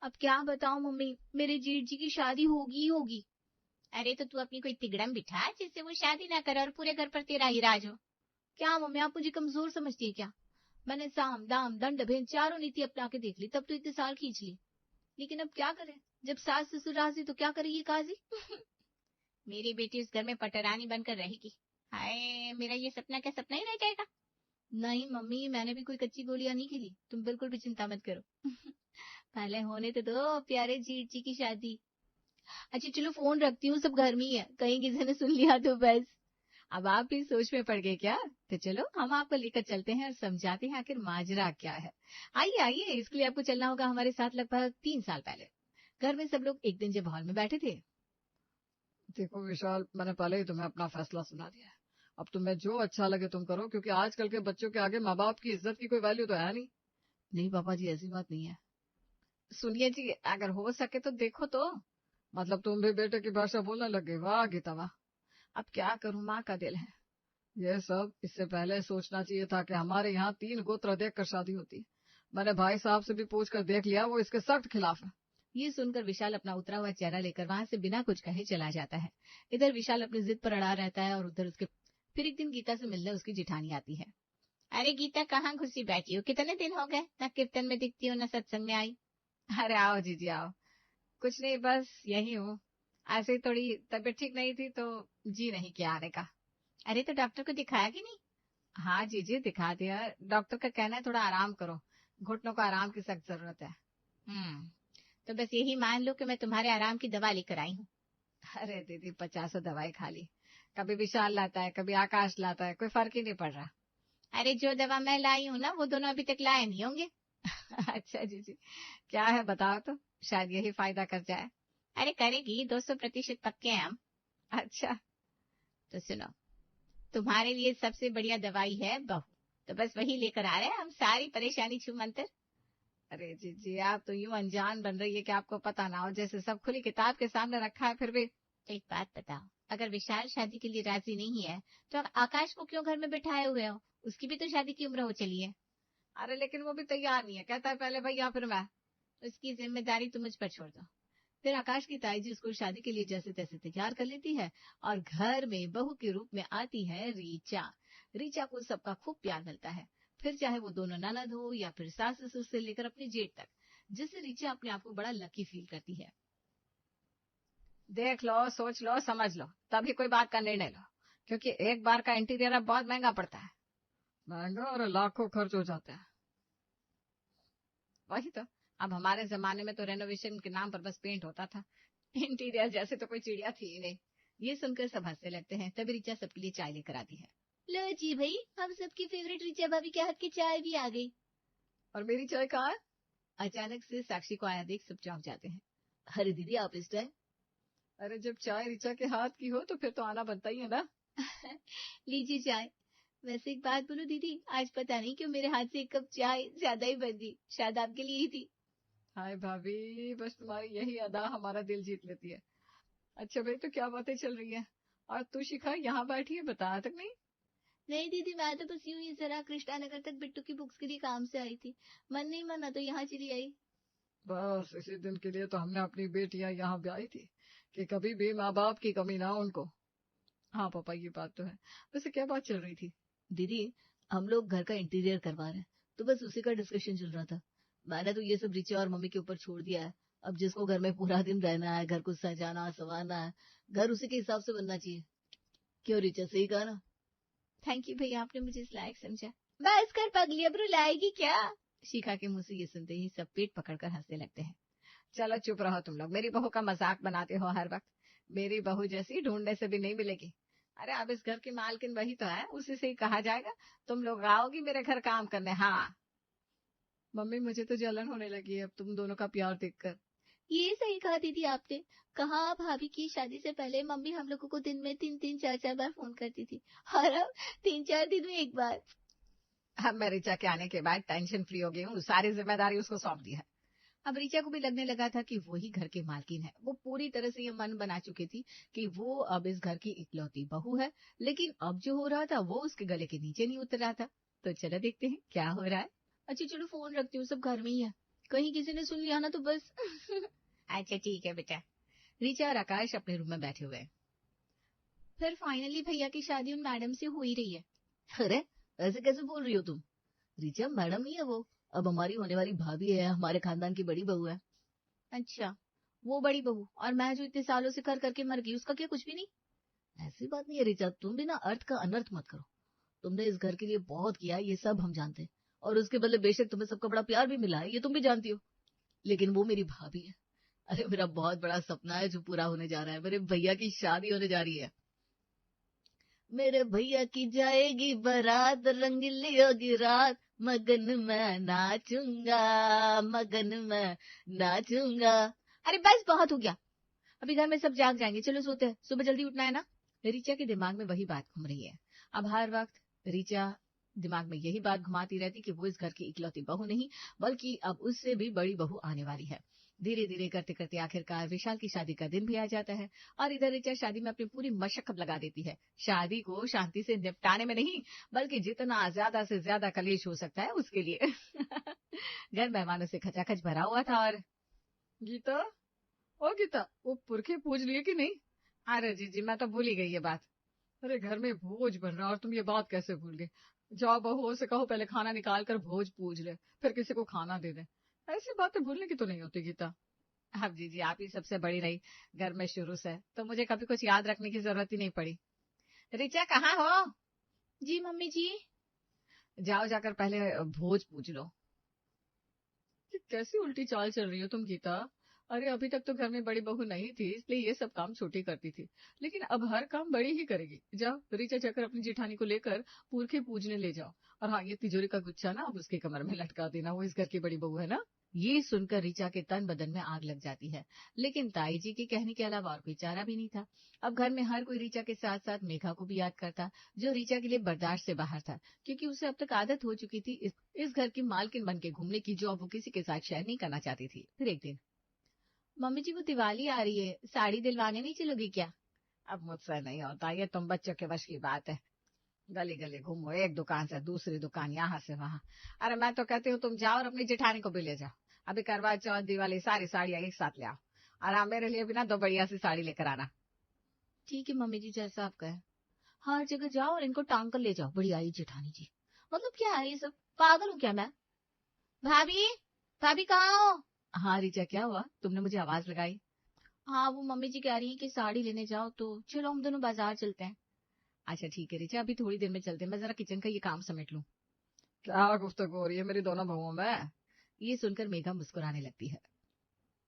अब क्या बताऊं मम्मी, मेरे जेठ जी की शादी होगी ही होगी। अरे तो तू अपनी कोई तिगड़म बिठा जिससे वो शादी ना करे और पूरे घर पर तेरा ही राज हो। क्या मम्मी, आप मुझे कमजोर समझती है क्या? मैंने साम दाम दंड भेद चारों नीति अपना के देख ली, तब तो इतने साल खींच ली। लेकिन अब क्या करें, जब सास ससुर राजी तो क्या करेगी काजी। मेरी बेटी उस घर में पटरानी बनकर रहेगी। हाय, मेरा ये सपना क्या सपना ही रह जाएगा। नहीं मम्मी, मैंने भी कोई कच्ची गोलियां नहीं खेली, तुम बिल्कुल भी चिंता मत करो। पहले होने तो दो प्यारे जीत जी की शादी। अच्छा चलो फोन रखती हूँ, सब घर में ही है, कहीं किसी ने सुन लिया तो बस। अब आप भी सोच में पड़ गए क्या? तो चलो हम आपको लेकर चलते हैं और समझाते हैं आखिर माजरा क्या है। आइए आइए, इसके लिए आपको चलना होगा हमारे साथ लगभग 3 साल पहले। घर में सब लोग एक दिन जब हॉल में बैठे थे। देखो विशाल, मैंने पहले ही तुम्हें अपना फैसला सुना दिया है। अब तुम्हें जो अच्छा लगे तुम करो, क्योंकि आजकल के बच्चों के आगे माँ बाप की इज्जत की कोई वैल्यू तो है नहीं। नहीं पापा जी, ऐसी बात नहीं है। सुनिए जी, अगर हो सके तो देखो तो। मतलब तुम भी बेटे की भाषा बोलने लगे, वाह गीता वाह। अब क्या करूं, माँ का दिल है। ये सब इससे पहले सोचना चाहिए था कि हमारे यहाँ 3 गोत्र देखकर शादी होती। मैंने भाई साहब से भी पूछ कर देख लिया, वो इसके सख्त खिलाफ है। ये सुनकर विशाल अपना उतरा हुआ चेहरा लेकर वहां से बिना कुछ कहे चला जाता है। इधर विशाल अपनी जिद पर अड़ा रहता है और उधर उसके फिर एक दिन गीता से मिलने उसकी जिठानी आती है। अरे गीता, कहाँ घुसी बैठी हो? कितने दिन हो गए, ना कीर्तन में दिखती हो ना सत्संग में आई। अरे आओ जीजी आओ। कुछ नहीं, बस यही हूँ। ऐसे ही थोड़ी तबीयत ठीक नहीं थी तो जी नहीं किया आने का। अरे तो डॉक्टर को दिखाया कि नहीं? हाँ जीजी, दिखा दिया। डॉक्टर का कहना है थोड़ा आराम करो, घुटनों को आराम की सख्त जरूरत है। हम्म। तो बस यही मान लो कि मैं तुम्हारे आराम की दवा लेकर आई हूँ। अरे दीदी, 50 दवाई खा ली। कभी विशाल लाता है, कभी आकाश लाता है, कोई फर्क ही नहीं पड़ रहा। अरे जो दवा मैं लाई हूँ ना, वो दोनों अभी तक लाए नहीं होंगे। अच्छा जीजी, क्या है बताओ तो, शायद यही फायदा कर जाए। अरे करेगी, 200% पक्के हैं हम। अच्छा। तो सुनो, तुम्हारे लिए सबसे बढ़िया दवाई है बहू। तो बस वही लेकर आ रहे हैं हम, सारी परेशानी छू मंतर। अरे जीजी, आप तो यूं अनजान बन रही है कि आपको पता ना हो, जैसे सब खुली किताब के सामने रखा है फिर भी। एक बात बताओ, अगर विशाल शादी के लिए राजी नहीं है तो आप आकाश को क्यों घर में बिठाए हुए हो? उसकी भी तो शादी की उम्र हो चली है। अरे लेकिन वो भी तैयार नहीं है, कहता है पहले भैया फिर मैं। उसकी जिम्मेदारी तुम मुझ पर छोड़ दो। फिर आकाश की ताई जी उसको शादी के लिए जैसे तैसे तैयार कर लेती है और घर में बहू के रूप में आती है रीचा। रीचा को सबका खूब प्यार मिलता है, फिर चाहे वो दोनों ननद हो या फिर सास ससुर से लेकर अपने जेठ तक, जिससे रीचा अपने आप को बड़ा लकी फील करती है। देख लो, सोच लो, समझ लो, तभी कोई बात का निर्णय लो। क्योंकि एक बार का इंटीरियर अब बहुत महंगा पड़ता है। महंगा और लाखों खर्च हो जाते हैं। वही तो। अब हमारे जमाने में तो रेनोवेशन के नाम पर बस पेंट होता था, इंटीरियर जैसे तो कोई चिड़िया थी ही नहीं। ये सुनकर सब हंसने लगते हैं। तभी रीचा सबके लिए चाय लेकर आती है। लो जी भाई, हम सबकी फेवरेट रीचा भाभी के हाथ की चाय भी आ गई। और मेरी चाय कहाँ है? अचानक से साक्षी को आया देख सब चौंक जाते हैं। अरे दीदी, आप इस टाइम? अरे जब चाय ऋचा के हाथ की हो तो फिर तो आना बनता ही है ना। लीजिए चाय। वैसे एक बात बोलो दीदी, आज पता नहीं क्यों मेरे हाथ से एक कप चाय ज्यादा ही बन गई, शायद आपके लिए ही थी। हाय भाभी, बस तुम्हारी यही अदा हमारा दिल जीत लेती है। अच्छा भाई, तो क्या बातें चल रही है? और तू शिखा यहाँ बैठी है, बताया तक नहीं। नहीं दीदी, मैं तो बस यूं ही जरा कृष्णा नगर तक बिट्टू की बुक्स के लिए काम से आई थी। मन नहीं माना तो यहाँ चली आई। बस इसी दिन के लिए तो हमने अपनी बेटियां यहाँ ब्याही थी, कि कभी भी माँ बाप की कमी ना हो उनको। हाँ पापा, ये बात तो है। वैसे क्या बात चल रही थी? दीदी, हम लोग घर का इंटीरियर करवा रहे हैं, तो बस उसी का डिस्कशन चल रहा था। मैंने तो ये सब रीचा और मम्मी के ऊपर छोड़ दिया है। अब जिसको घर में पूरा दिन रहना है, घर को सजाना संवारना है, घर उसी के हिसाब से बनना चाहिए। क्यों रीचा, सही कहा ना? थैंक यू भैया, आपने मुझे इस लायक समझा। बस कर पगली, अब रुलाएगी क्या? शिखा के मुंह से ये सुनते ही सब पेट पकड़कर हंसने लगते हैं। चलो चुप रहो तुम लोग, मेरी बहू का मजाक बनाते हो हर वक्त। मेरी बहू जैसी ढूंढने से भी नहीं मिलेगी। अरे अब इस घर की मालकिन वही तो है, उसी से ही कहा जाएगा। तुम लोग आओगी मेरे घर काम करने। हाँ मम्मी, मुझे तो जलन होने लगी है अब तुम दोनों का प्यार देखकर। ये सही कहा दीदी आपने। कहा भाभी की शादी से पहले मम्मी हम लोगों को दिन में 3-3 4-4 बार फोन करती थी, और अब 3-4 दिन में एक बार। अब मैं ऋचा के आने के बाद टेंशन फ्री हो गई हूँ, सारी जिम्मेदारी उसको सौंप दी है। अब रीचा को भी लगने लगा था कि वही घर की मालकिन है। वो पूरी तरह से ये मन बना चुकी थी कि वो अब इस घर की इकलौती बहू है। लेकिन अब जो हो रहा था वो उसके गले के नीचे नहीं उतर रहा था। तो चलो देखते हैं क्या हो रहा है। अच्छा चलो फोन रखती हूँ, सब घर में ही है। कहीं किसी ने सुन लिया ना तो बस। अच्छा ठीक है बेटा। ऋचा और आकाश अपने रूम में बैठे हुए हैं। फिर फाइनली भैया की शादी उन मैडम से हो ही रही है। अरे ऐसे कैसे बोल रही हो तुम? ऋचा मैडम ही है वो, अब हमारी होने वाली भाभी है, हमारे खानदान की बड़ी बहू है। अच्छा, वो बड़ी बहू और मैं जो इतने सालों से कर करके मर गई, उसका क्या कुछ भी नहीं? ऐसी बात नहीं है ऋचा, तुम भी ना अर्थ का अनर्थ मत करो। तुमने इस घर के लिए बहुत किया, ये सब हम जानते हैं, और उसके बदले बेशक तुम्हें सबका बड़ा प्यार भी मिला है, ये तुम भी जानती हो। लेकिन वो मेरी भाभी है। अरे मेरा बहुत बड़ा सपना है जो पूरा होने जा रहा है, मेरे भैया की शादी होने जा रही है। मेरे भैया की जाएगी बारात, रंगीली होगी रात, मगन मैं नाचूंगा, मगन मैं नाचूंगा। अरे बस बहुत हो गया, अभी घर में सब जाग जाएंगे, चलो सोते हैं, सुबह जल्दी उठना है ना। ऋचा के दिमाग में वही बात घूम रही है। अब हर वक्त ऋचा दिमाग में यही बात घुमाती रहती कि वो इस घर की इकलौती बहू नहीं, बल्कि अब उससे भी बड़ी बहू आने वाली है। धीरे धीरे करते करते आखिरकार विशाल की शादी का दिन भी आ जाता है, और इधर ऋचा शादी में अपनी पूरी मशक्कत लगा देती है। शादी को शांति से निपटाने में नहीं, बल्कि जितना ज्यादा से ज्यादा कलेश हो सकता है उसके लिए। घर मेहमानों से खचाखच भरा हुआ था। और गीता, ओ गीता, वो पुरखे पूज लिए कि नहीं? अरे जी मैं तो भूल ही गई ये बात। अरे घर में भोज बन रहा और तुम ये बात कैसे भूल गए? जाओ बहुओं से कहो पहले खाना निकाल कर भोज पूज ले, फिर किसी को खाना दे दे। ऐसी बातें भूलने की तो नहीं होती गीता। अब जी आप ही सबसे बड़ी रही घर में शुरू से, तो मुझे कभी कुछ याद रखने की जरूरत ही नहीं पड़ी। ऋचा कहाँ हो? जी मम्मी जी। जाओ जाकर पहले भोज पूज लो। कैसी उल्टी चाल चल रही हो तुम गीता? अरे अभी तक तो घर में बड़ी बहू नहीं थी, इसलिए ये सब काम छोटी करती थी, लेकिन अब हर काम बड़ी ही करेगी। जाओ ऋचा जाकर अपनी जेठानी को लेकर पुरखे पूजने ले जाओ, और हाँ ये तिजोरी का गुच्छा ना अब उसकी कमर में लटका देना, वो इस घर की बड़ी बहू है ना। ये सुनकर ऋचा के तन बदन में आग लग जाती है, लेकिन ताई जी के कहने के अलावा और कोई चारा भी नहीं था। अब घर में हर कोई ऋचा के साथ साथ मेघा को भी याद करता, जो ऋचा के लिए बर्दाश्त से बाहर था, क्योंकि उसे अब तक आदत हो चुकी थी इस घर की मालकिन बन के घूमने की, जो अब वो किसी के साथ शेयर नहीं करना चाहती थी। फिर एक दिन, मम्मी जी वो दिवाली आ रही है, साड़ी दिलवाने नहीं चलोगी क्या? अब मुझसे नहीं होता, ये तुम बच्चों के वश की बात है। गली गली घूमो, एक दुकान से दूसरी दुकान, यहाँ से वहाँ। अरे मैं तो कहती हूँ तुम जाओ और अपनी जेठानी को भी ले जाओ। अभी करवा चौथ दिवाली सारी साड़ियाँ एक साथ ले आओ, और हाँ मेरे लिए भी ना 2 बढ़िया सी साड़ी लेकर आना। ठीक है मम्मी जी, जैसा आप कहें। हर जगह जाओ और इनको टांग कर ले जाओ, बड़ी आई जेठानी जी। मतलब क्या है ये सब, पागल हूँ क्या मैं? भाभी, भाभी कहाँ हो? हाँ ऋचा क्या हुआ, तुमने मुझे आवाज लगाई? हाँ वो मम्मी जी कह रही हैं कि साड़ी लेने जाओ, तो चलो हम दोनों बाजार चलते हैं। अच्छा ठीक है ऋचा, अभी थोड़ी देर में चलते हैं, मैं जरा किचन का ये काम समेट लूं। क्या गुफ्तगू हो रही है मेरी दोनों बहुओं में? ये सुनकर मेघा मुस्कुराने लगती है।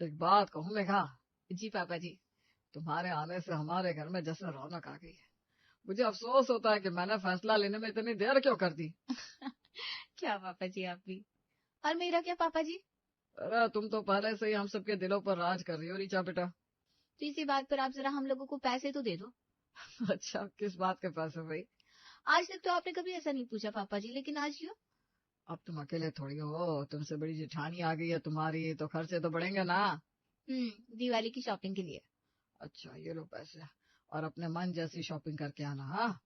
एक बात कहूँ मेघा? जी पापा जी। तुम्हारे आने से हमारे घर में जैसे रौनक आ गई है। मुझे अफसोस होता है कि मैंने फैसला लेने में इतनी देर क्यों कर दी। क्या पापा जी आप भी, और मेरा क्या पापा जी? अरे तुम तो पहले से ही हम सबके दिलों पर राज कर रही हो ऋचा बेटा। तो इसी बात पर आप जरा हम लोगों को पैसे तो दे दो। अच्छा किस बात के पैसे भाई? आज तक तो आपने कभी ऐसा नहीं पूछा पापा जी, लेकिन आज क्यों? अब तुम अकेले थोड़ी हो, तुमसे बड़ी जेठानी आ गई है तुम्हारी, तो खर्चे तो बढ़ेंगे ना। दिवाली की शॉपिंग के लिए। अच्छा ये लो पैसे, और अपने मन जैसी शॉपिंग करके आना। हाँ,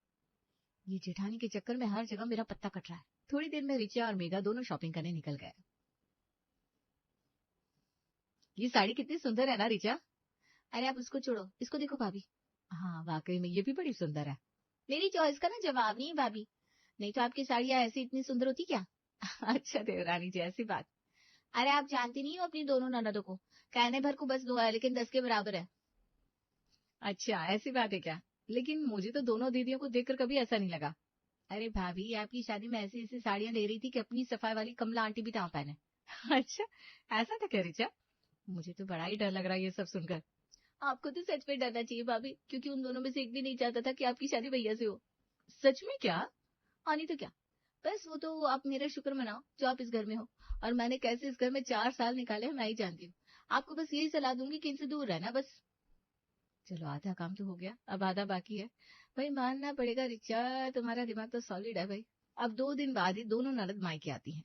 ये जेठानी के चक्कर में हर जगह मेरा पत्ता कट रहा है। थोड़ी देर में ऋचा और मेघा दोनों शॉपिंग करने निकल गए। ये साड़ी कितनी सुंदर है ना ऋचा? अरे आप उसको छोड़ो, इसको देखो भाभी। हाँ वाकई में ये भी बड़ी सुंदर है। मेरी चॉइस का ना जवाब नहीं है भाभी, नहीं तो आपकी साड़ियाँ ऐसी इतनी सुंदर होती क्या? अच्छा देवरानी जी ऐसी बात। अरे आप जानती नहीं हो अपनी दोनों ननदों को, कहने भर को बस 2 है लेकिन 10 के बराबर है। अच्छा ऐसी बात है क्या? लेकिन मुझे तो दोनों दीदियों को देखकर कभी ऐसा नहीं लगा। अरे भाभी आपकी शादी में ऐसी ऐसी साड़ियां ले रही थी कि अपनी सफाई वाली कमला आंटी भी दांव पहने। अच्छा ऐसा था क्या ऋचा? मुझे तो बड़ा ही डर लग रहा है ये सब सुनकर। आपको तो सच में डरना चाहिए भाभी, क्योंकि उन दोनों में से एक भी नहीं चाहता था कि आपकी शादी भैया से हो। सच में क्या? हाँ नहीं तो क्या, बस वो तो आप मेरा शुक्र मनाओ जो आप इस घर में हो, और मैंने कैसे इस घर में 4 साल निकाले हैं मैं ही जानती हूँ। आपको बस यही सलाह दूंगी कि इनसे दूर रहना बस। चलो आधा काम तो हो गया, अब आधा बाकी है। भाई मानना पड़ेगा रिचा, तुम्हारा दिमाग तो सॉलिड है भाई। अब 2 दिन बाद ही दोनों ननद मायके आती हैं।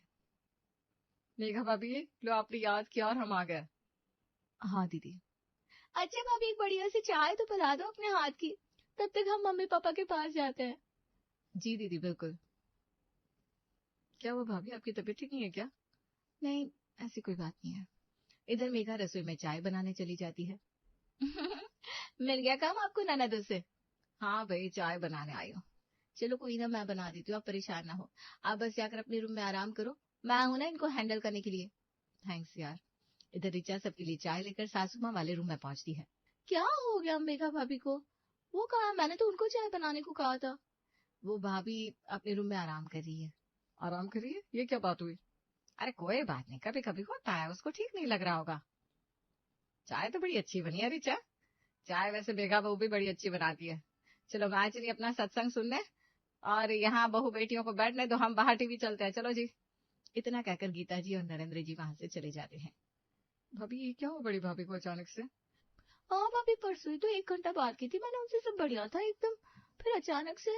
मेघा भाभी लो आपने याद किया और हम आ गए। हाँ दीदी। अच्छा भाभी एक बढ़िया सी चाय तो पिला दो अपने हाथ की, तब तक हम मम्मी पापा के पास जाते हैं। जी दीदी बिल्कुल। क्या हुआ भाभी, आपकी तबीयत ठीक नहीं है क्या? नहीं, ऐसी कोई बात नहीं है। इधर मेघा रसोई में चाय बनाने चली जाती है। मिल गया काम आपको ननदों से? हाँ भाई, चाय बनाने आई हूँ। चलो कोई ना, मैं बना देती हूँ, आप परेशान ना हो। आप बस जाकर अपने रूम में आराम करो, मैं हूं ना इनको हैंडल करने के लिए। थैंक्स यार। इधर रिचा सबके लिए चाय लेकर सासू माँ वाले रूम में पहुंचती है। क्या हो गया मेघा भाभी को? वो कहा, मैंने तो उनको चाय बनाने को कहा था। वो भाभी अपने रूम में आराम कर रही है। आराम कर रही है? ये क्या बात हुई? अरे कोई बात नहीं, कभी कभी होता है, उसको ठीक नहीं लग रहा होगा। चाय तो बड़ी अच्छी बनी है रिचा। चाय वैसे बेगा बहू भी बड़ी अच्छी बनाती है। चलो मैं चलिए अपना सत्संग सुनने, और यहाँ बहू बेटियों को बैठने दो, हम बाहर टीवी चलते हैं, चलो जी। इतना कहकर गीता जी और नरेंद्र जी वहां से चले जाते हैं। भाभी ये क्या हो बड़ी भाभी को अचानक से? हाँ भाभी, परसों ही तो 1 घंटा बात की थी मैंने उनसे, सब बढ़िया था एकदम, फिर अचानक से।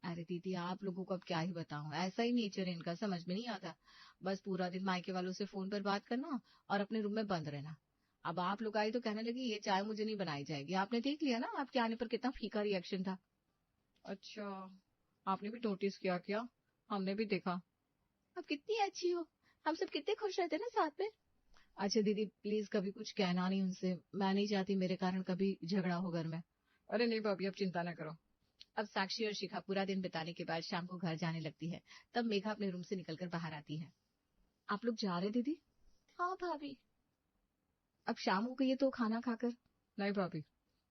अरे दीदी, आप लोगों को अब क्या ही बताऊं, ऐसा ही नेचर है इनका, समझ में नहीं आता। बस पूरा दिन मायके वालों से फोन पर बात करना और अपने रूम में बंद रहना। अब आप लोग आई तो कहने लगी ये चाय मुझे नहीं बनाई जाएगी। आपने देख लिया ना आपके आने पर कितना फीका रिएक्शन था। अच्छा, आपने भी नोटिस किया क्या? हमने भी देखा। अब कितनी अच्छी हो, हम सब कितने खुश रहते ना साथ में। अच्छा दीदी प्लीज कभी कुछ कहना नहीं उनसे, मैं नहीं चाहती मेरे कारण कभी झगड़ा हो घर में। अरे नहीं भाभी, अब चिंता न करो। अब साक्षी और शिखा पूरा दिन बिताने के बाद शाम को घर जाने लगती है। तब मेघा अपने रूम से निकलकर बाहर आती है। आप लोग जा रहे दीदी? हाँ भाभी। अब शाम हो गई है तो खाना खाकर। नहीं भाभी,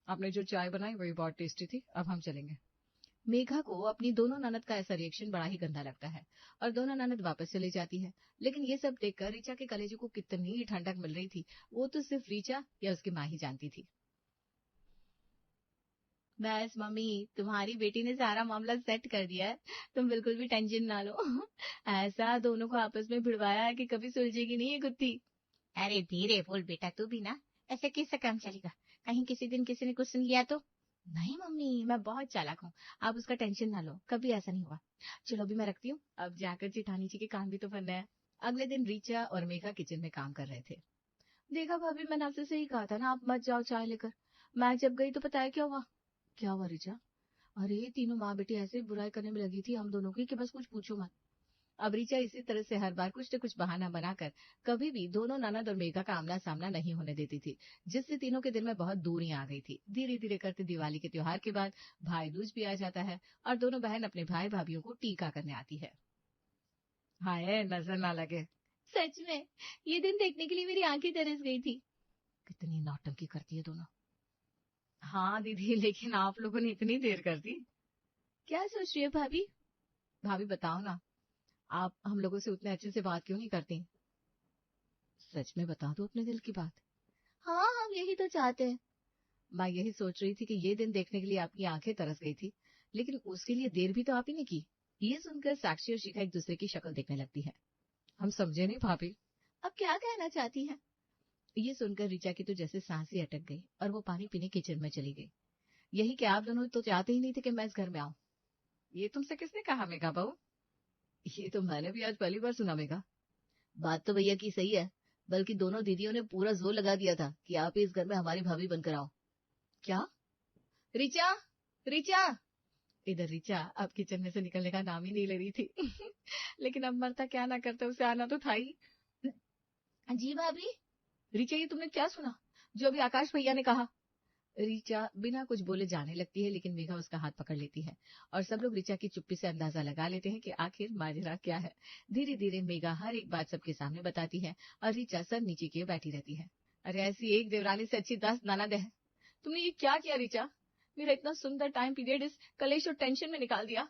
आपने जो चाय बनाई वही बहुत टेस्टी थी, अब हम चलेंगे। मेघा को अपनी दोनों ननद का ऐसा रिएक्शन बड़ा ही गंदा लगता है और दोनों ननद वापस चली जाती है। लेकिन ये सब देखकर रिचा के कलेजे को कितनी ठंडक मिल रही थी, वो तो सिर्फ रिचा या उसकी माँ ही जानती थी। बस मम्मी, तुम्हारी बेटी ने सारा मामला सेट कर दिया है, तुम बिल्कुल भी टेंशन ना लो। ऐसा दोनों को आपस में भिड़वाया है कि कभी सुलझेगी नहीं ये गुत्थी। अरे धीरे बोल बेटा, तू भी ना, ऐसे कैसे काम चलेगा? कहीं किसी दिन किसी ने कुछ सुन लिया तो? नहीं मम्मी, मैं बहुत चालाक हूँ, आप उसका टेंशन ना लो, कभी ऐसा नहीं हुआ। चलो अभी मैं रखती हूँ, अब जाकर जेठानी जी के कान भी तो भरना है। अगले दिन रिचा और मेघा किचन में काम कर रहे थे। देखा भाभी, मैंने आपसे सही कहा था ना, आप मत जाओ चाय लेकर। मैं जब गई तो पता है क्या हुआ? क्या हुआ रिचा? अरे तीनों माँ बेटी ऐसे बुराई करने में लगी थी हम दोनों की कि बस कुछ पूछो मत। अब रिचा इसी तरह से हर बार कुछ न कुछ बहाना बनाकर कभी भी दोनों ननद और मेघा का आमना सामना नहीं होने देती थी, जिससे तीनों के दिल में बहुत दूरियां आ गई थी। धीरे धीरे करते दिवाली के त्योहार के बाद भाई दूज भी आ जाता है और दोनों बहन अपने भाई भाभीियों को टीका करने आती है। हाय नजर ना लगे। सच में ये दिन देखने के लिए मेरी आंखें तरस गई थी। कितनी नौटंकी करती है दोनों। हाँ दीदी, लेकिन आप लोगों ने इतनी देर कर दी। क्या सोच रही है भाभी? भाभी बताओ ना, आप हम लोगों से उतने अच्छे से बात क्यों नहीं करती? सच में बता दो अपने दिल की बात। हाँ, हम यही तो चाहते हैं। मैं यही सोच रही थी कि ये दिन देखने के लिए आपकी आंखें तरस गई थी, लेकिन उसके लिए देर भी तो आप ही ने की। ये सुनकर साक्षी और शिखा एक दूसरे की शक्ल देखने लगती है। हम समझे नहीं भाभी। अब क्या कहना चाहती है? ये सुनकर रिचा की तो जैसे सांस ही अटक गई और वो पानी पीने किचन में चली गई। यही कि आप दोनों तो चाहते ही नहीं थे कि मैं इस घर में आऊं। ये तुमसे किसने कहा मेघा बहू? ये तो मैंने भी आज पहली बार सुना मेघा। बात तो भैया की सही है, बल्कि दोनों दीदियों ने पूरा जोर लगा दिया था कि आप इस घर में हमारी भाभी बनकर आओ। क्या? रिचा, रिचा। इधर रिचा अब किचन में से निकलने का नाम ही नहीं ले रही थी। लेकिन अब मरता क्या ना करता, उसे आना तो था ही। जी भाभी। रिचा ये तुमने क्या सुना जो अभी आकाश भैया ने कहा? रिचा बिना कुछ बोले जाने लगती है, लेकिन मेघा उसका हाथ पकड़ लेती है और सब लोग रिचा की चुप्पी से अंदाजा लगा लेते हैं कि आखिर माजरा क्या है। धीरे धीरे मेघा हर एक बात सबके सामने बताती है और रिचा सर नीचे किए बैठी रहती है। अरे ऐसी एक देवरानी से अच्छी 10 ननद है। तुमने ये क्या किया रिचा? मेरा इतना सुंदर टाइम पीरियड इस कलेश और टेंशन में निकाल दिया।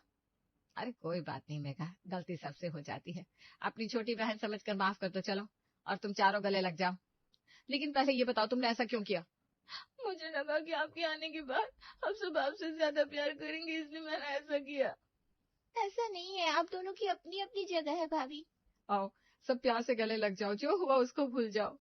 अरे कोई बात नहीं मेघा, गलती सबसे हो जाती है। अपनी छोटी बहन समझकर माफ कर दो चलो, और तुम चारों गले लग जाओ। लेकिन पहले ये बताओ तुमने ऐसा क्यों किया? मुझे लगा कि आपके आने के बाद हम सब आपसे ज्यादा प्यार करेंगे, इसलिए मैंने ऐसा किया। ऐसा नहीं है, आप दोनों की अपनी अपनी जगह है भाभी। आओ सब प्यार से गले लग जाओ, जो हुआ उसको भूल जाओ।